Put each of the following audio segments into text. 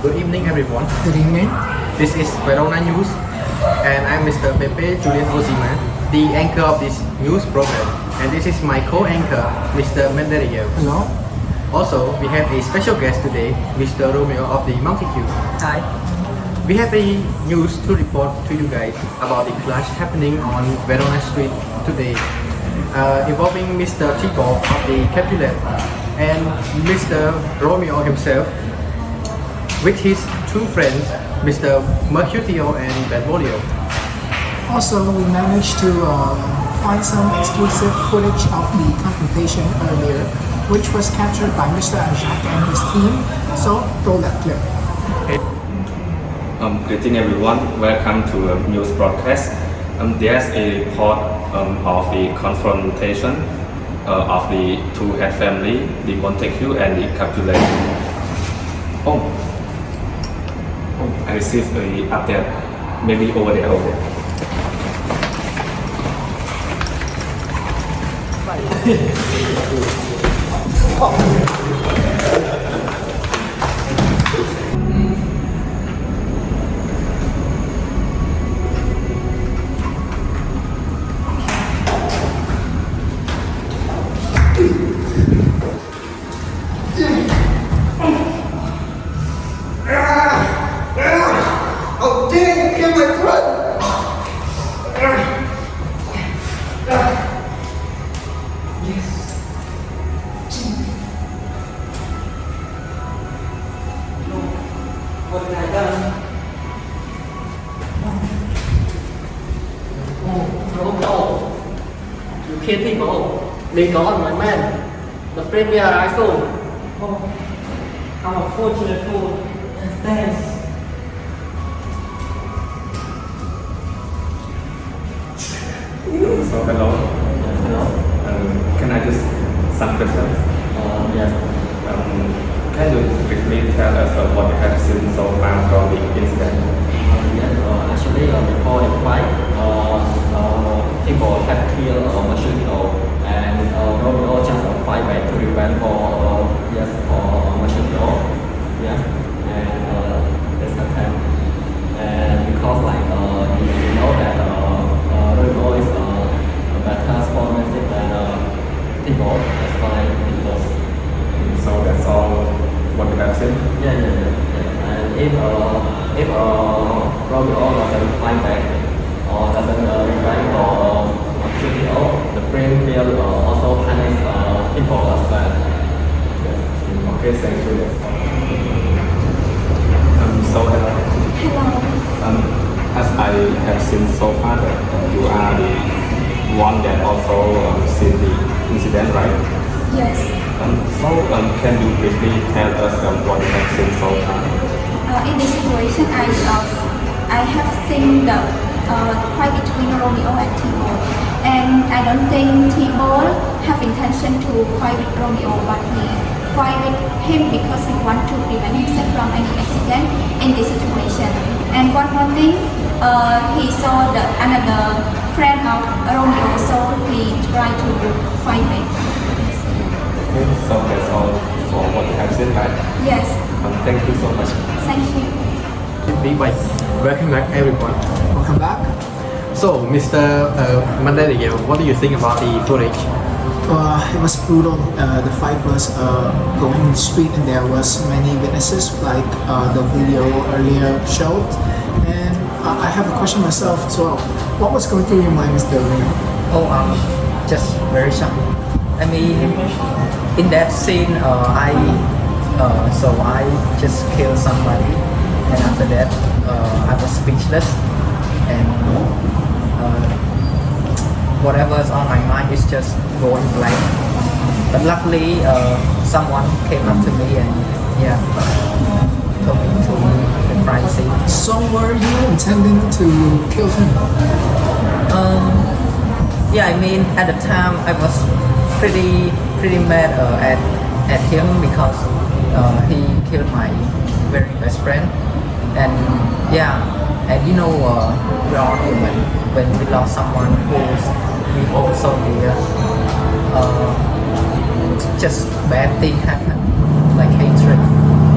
Good evening, everyone. Good evening. This is Verona News, and I'm Mr. Pepe Julius Ozima, the anchor of this news program. And this is my co-anchor, Mr. Menderiel. Hello. Also, we have a special guest today, Mr. Romeo of the Monkey Q. Hi. We have a news to report to you guys about the clash happening on Verona Street today, involving Mr. Tibor of the Capulet and Mr. Romeo himself, with his two friends, Mr. Mercutio and Benvolio. Also, we managed to find some exclusive footage of the confrontation earlier, which was captured by Mr. Ajak and his team. So, roll that clip. Greeting everyone, welcome to a news broadcast. There's a report of the confrontation of the two head family, the Montague and the Capulet. I received a update, maybe over there. Oh dang, you killed my friend! Yes. No. What have I done? Oh, no. You killed people. They gone, my man. The premier rifle. Oh, I'm a fortunate fool. And thanks. So hello. Can I just some questions? Yes. Can you briefly tell us what you have seen so far from the incident? Actually, before the fight, people have killed Mercutio, and Romeo just fight back to revenge for Mercutio. Yes, and that's the time. And because you know that Romeo is a better sportsmanship than people, that's why people. So that's all what you have seen? Yeah. And if Romeo doesn't fight back or doesn't revenge for Mercutio, the brain will also punish people as well. Okay, thank you. So hello. As I have seen so far that you are the one that also seen the incident, right? Yes. So can you briefly tell us what you have seen so far? In this situation, I have seen the fight between Romeo and Tibor, and I don't think Tibor have intention to fight with Romeo, but he fight with him because he want to prevent himself from any accident in this situation. And one more thing, he saw another friend of Romeo, so he tried to fight with. So that's all for what you have seen, right? Yes. Thank you so much. Thank you. Welcome back, everyone. Welcome back. So, Mr. Menderiel, what do you think about the footage? It was brutal. The fight was going in the street, and there was many witnesses, like the video earlier showed. And I have a question myself as well. What was going through your mind, Mr. Romeo? Just very shocked. I mean, in that scene, I just killed somebody, and after that, I was speechless, and whatever's on my mind is just going blank. But luckily, someone came up to me and took me to the crime scene. So were you intending to kill him? I mean, at the time I was pretty mad at him because he killed my very best friend, and we all when we lost someone who's we hold so dear, just bad thing happen, like hatred.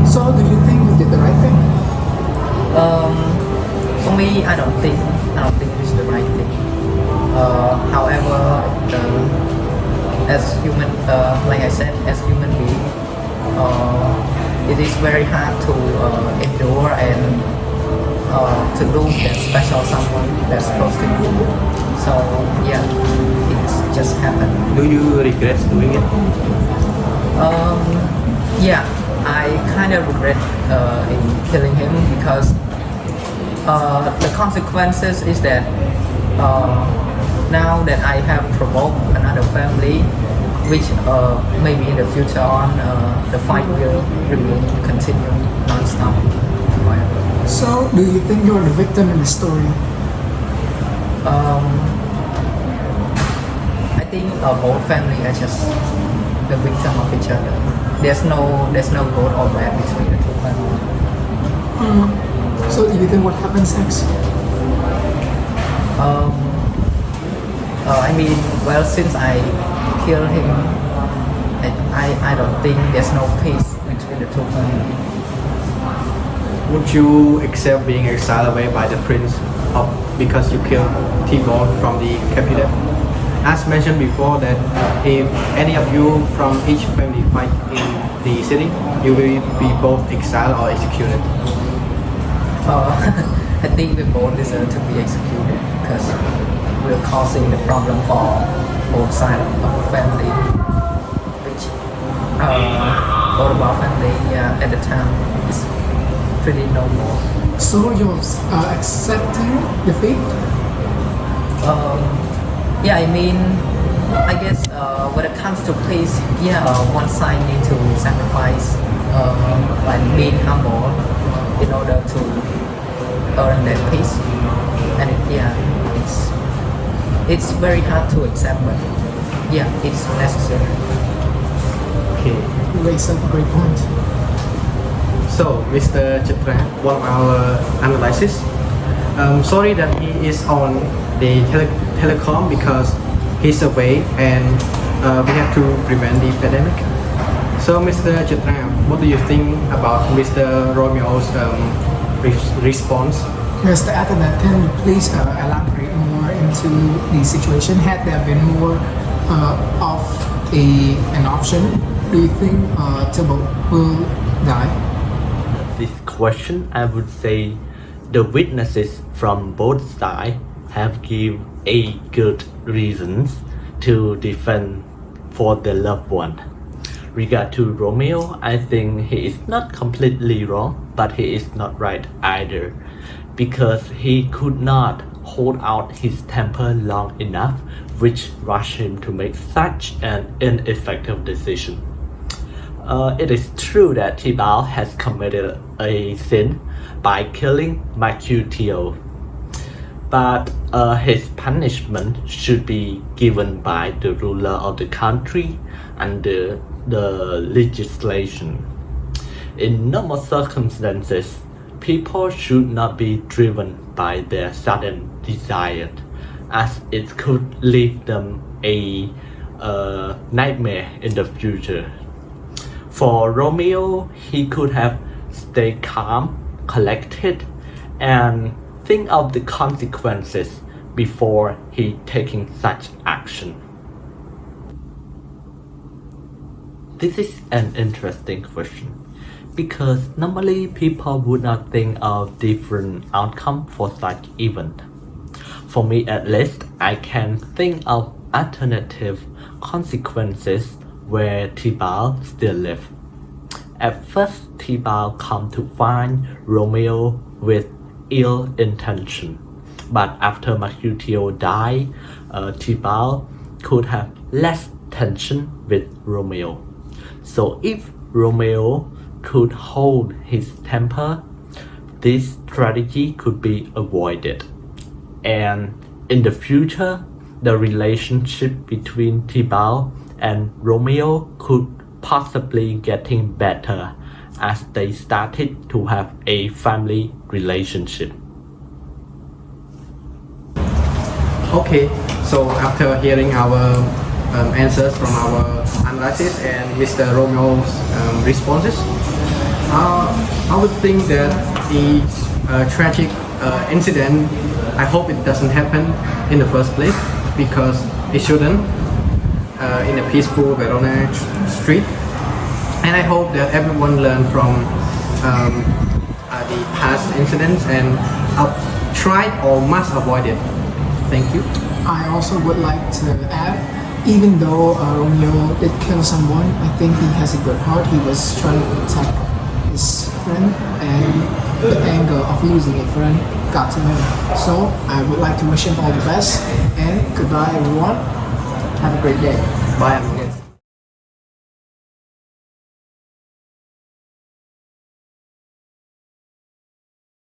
So do you think you did the right thing? it is very hard to endure and to lose that special someone that's close to you. So yeah, it's just happened. Do you regret doing it? Yeah, I kind of regret in killing him because the consequences is that now that I have provoked another family, which maybe in the future on the fight will remain continue non-stop forever. So, do you think you're the victim in the story? I think both family are just the victim of each other. There's no good or bad between the two families. So, do you think what happens next? I mean, well, since I killed him, I don't think there's no peace between the two families. Would you accept being exiled away by the prince because you killed Tibor from the Capulet? As mentioned before that if any of you from each family fight in the city, you will be both exiled or executed. I think we both deserve to be executed because we're causing the problem for both sides of the family, which both of our family at the time is pretty normal. So, you're accepting defeat? Yeah, I mean, I guess when it comes to peace, one side need to sacrifice like being humble in order to earn that peace, and it's very hard to accept, but yeah, it's necessary. Okay. You raise up a great point. So, Mr. Chitra, one of our analysis. Sorry that he is on the telecom because he's away and we have to prevent the pandemic. So, Mr. Chitra, what do you think about Mr. Romeo's response? Mr. Atanan, can you please elaborate more into the situation? Had there been more of an option, do you think Tibor will die? This question, I would say the witnesses from both sides have given a good reasons to defend for the loved one. Regard to Romeo, I think he is not completely wrong, but he is not right either, because he could not hold out his temper long enough, which rushed him to make such an ineffective decision. It is true that Tibor has committed a sin by killing Mercutio, but his punishment should be given by the ruler of the country under the legislation. In normal circumstances, people should not be driven by their sudden desire, as it could leave them a nightmare in the future. For Romeo, he could have stayed calm, collected, and think of the consequences before he taking such action. This is an interesting question because normally people would not think of different outcome for such event. For me at least, I can think of alternative consequences where Tibor still live. At first, Tibor come to find Romeo with ill intention, but after Mercutio died, Tibor could have less tension with Romeo. So if Romeo could hold his temper, this strategy could be avoided. And in the future, the relationship between Tibor and Romeo could possibly getting better as they started to have a family relationship. Okay, so after hearing our answers from our analysis and Mr. Romeo's responses, I would think that the tragic incident, I hope it doesn't happen in the first place because it shouldn't in a peaceful Verona street. And I hope that everyone learned from the past incidents and try or must avoid it. Thank you. I also would like to add, even though Romeo did kill someone, I think he has a good heart. He was trying to protect his friend, and the anger of losing a friend got to him. So I would like to wish him all the best, and goodbye everyone. Have a great day. Bye.